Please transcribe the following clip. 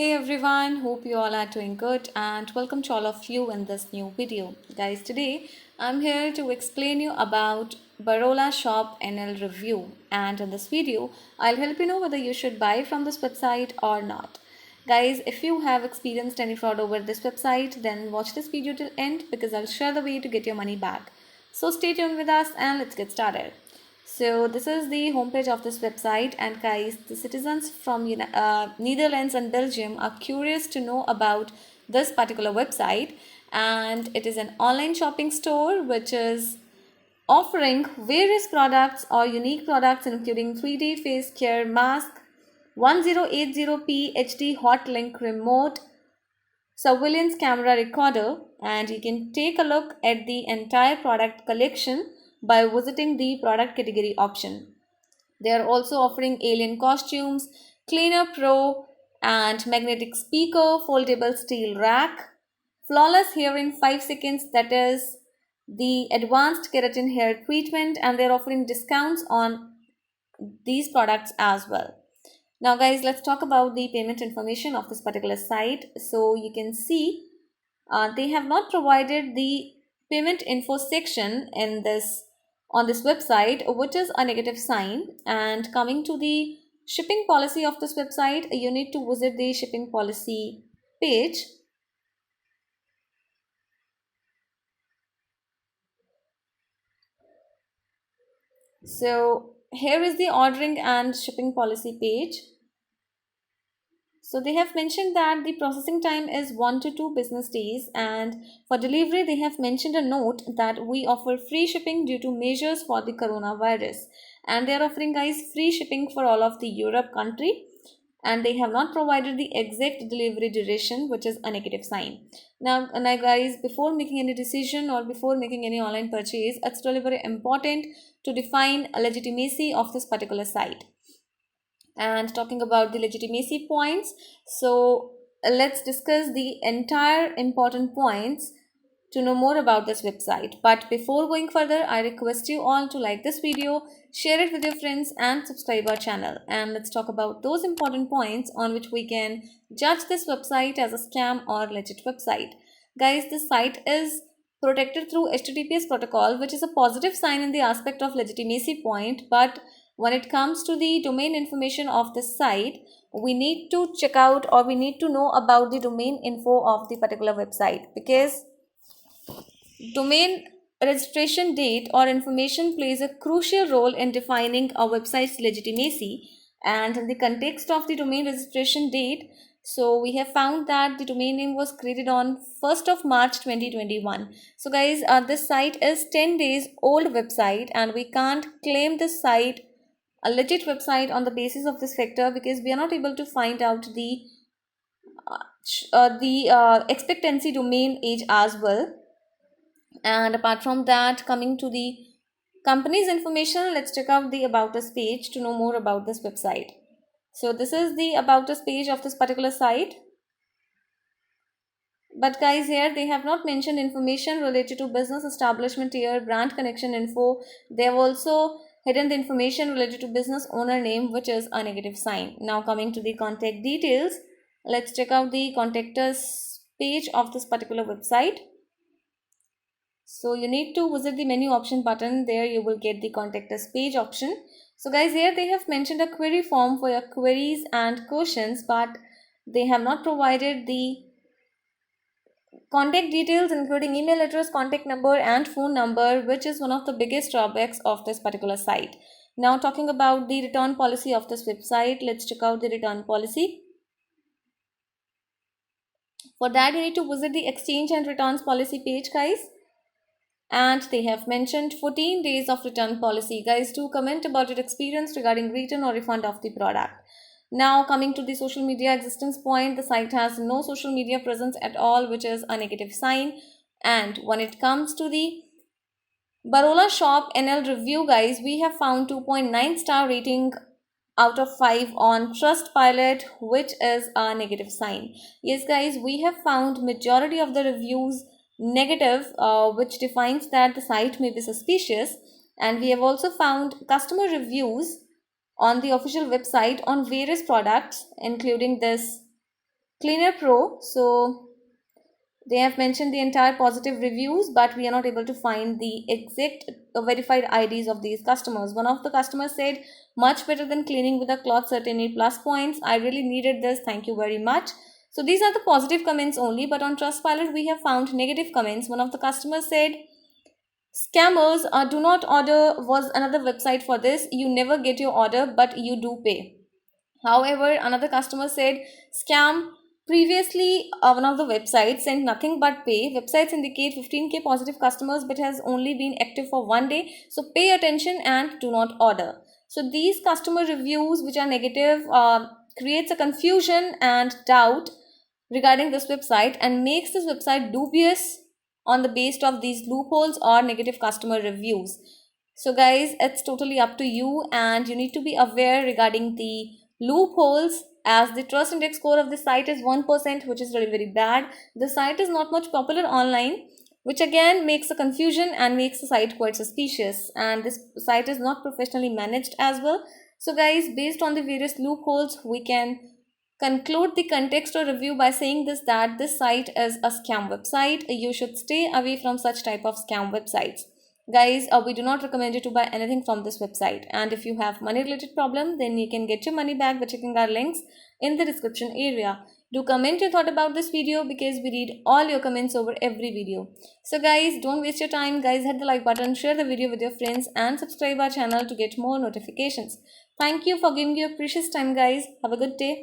Hey everyone, hope you all are doing good and welcome to all of you in this new video. Guys, today I'm here to explain you about Barola Shop NL review, and in this video I'll help you know whether you should buy from this website or not. Guys, if you have experienced any fraud over this website, then watch this video till end because I'll share the way to get your money back. So stay tuned with us and let's get started. So this is the homepage of this website, and guys, the citizens from Netherlands and Belgium are curious to know about this particular website, and it is an online shopping store which is offering various products or unique products including 3D face care mask, 1080p HD hot link remote, surveillance camera recorder, and you can take a look at the entire product collection by visiting the product category option. They are also offering alien costumes, cleaner pro, and magnetic speaker, foldable steel rack, flawless hair in 5 seconds, that is the advanced keratin hair treatment, and they're offering discounts on these products as well. Now guys, let's talk about the payment information of this particular site. So you can see they have not provided the payment info section in this on this website, which is a negative sign. And coming to the shipping policy of this website, you need to visit the shipping policy page. So here is the ordering and shipping policy page. So they have mentioned that the processing time is 1 to 2 business days, and for delivery they have mentioned a note that we offer free shipping due to measures for the coronavirus, and they are offering guys free shipping for all of the Europe country, and they have not provided the exact delivery duration, which is a negative sign. Now guys, before making any decision or before making any online purchase, it's really very important to define a legitimacy of this particular site. And talking about the legitimacy points, so let's discuss the entire important points to know more about this website. But before going further, I request you all to like this video, share it with your friends, and subscribe our channel. And let's talk about those important points on which we can judge this website as a scam or legit website. Guys, this site is protected through HTTPS protocol, which is a positive sign in the aspect of legitimacy point. But when it comes to the domain information of this site, we need to check out or we need to know about the domain info of the particular website, because domain registration date or information plays a crucial role in defining a website's legitimacy. And in the context of the domain registration date, so we have found that the domain name was created on 1st of March 2021. So guys, this site is 10 days old website, and we can't claim this site a legit website on the basis of this factor because we are not able to find out the expectancy domain age as well. And apart from that, coming to the company's information, let's check out the about us page to know more about this website. So this is the about us page of this particular site. But guys, here they have not mentioned information related to business establishment year, brand connection info. They have also hidden the information related to business owner name, which is a negative sign. Now coming to the contact details, let's check out the contact us page of this particular website. So you need to visit the menu option button. There you will get the contact us page option. So guys, here they have mentioned a query form for your queries and questions, but they have not provided the contact details including email address, contact number, and phone number, which is one of the biggest drawbacks of this particular site. Now talking about the return policy of this website, let's check out the return policy. For that, you need to visit the exchange and returns policy page, guys. And they have mentioned 14 days of return policy. Guys, do comment about your experience regarding return or refund of the product. Now coming to the social media existence point, the site has no social media presence at all, which is a negative sign. And when it comes to the Barola Shop NL review, guys, we have found 2.9 star rating out of 5 on Trustpilot, which is a negative sign. Yes guys, we have found majority of the reviews negative, which defines that the site may be suspicious. And we have also found customer reviews on the official website on various products including this Cleaner Pro. So they have mentioned the entire positive reviews, but we are not able to find the exact verified IDs of these customers. One of the customers said, much better than cleaning with a cloth, certainly plus points. I really needed this. Thank you very much. So these are the positive comments only, but on Trustpilot, we have found negative comments. One of the customers said, scammers do not order was another website for this. You never get your order, but you do pay. However, another customer said, scam. Previously, one of the websites sent nothing but pay. Websites indicate 15k positive customers but has only been active for 1 day. So pay attention and do not order. So these customer reviews which are negative creates a confusion and doubt regarding this website and makes this website dubious on the basis of these loopholes or negative customer reviews. So guys, it's totally up to you, and you need to be aware regarding the loopholes, as the trust index score of the site is 1%, which is really very bad. The site is not much popular online, which again makes a confusion and makes the site quite suspicious, and this site is not professionally managed as well. So guys, based on the various loopholes, we can conclude the context or review by saying this, that this site is a scam website. You should stay away from such type of scam websites. Guys, we do not recommend you to buy anything from this website, and if you have money related problem, then you can get your money back by checking our links in the description area. Do comment your thought about this video, because we read all your comments over every video. So guys, don't waste your time. Guys, hit the like button, share the video with your friends, and subscribe our channel to get more notifications. Thank you for giving your precious time, guys. Have a good day.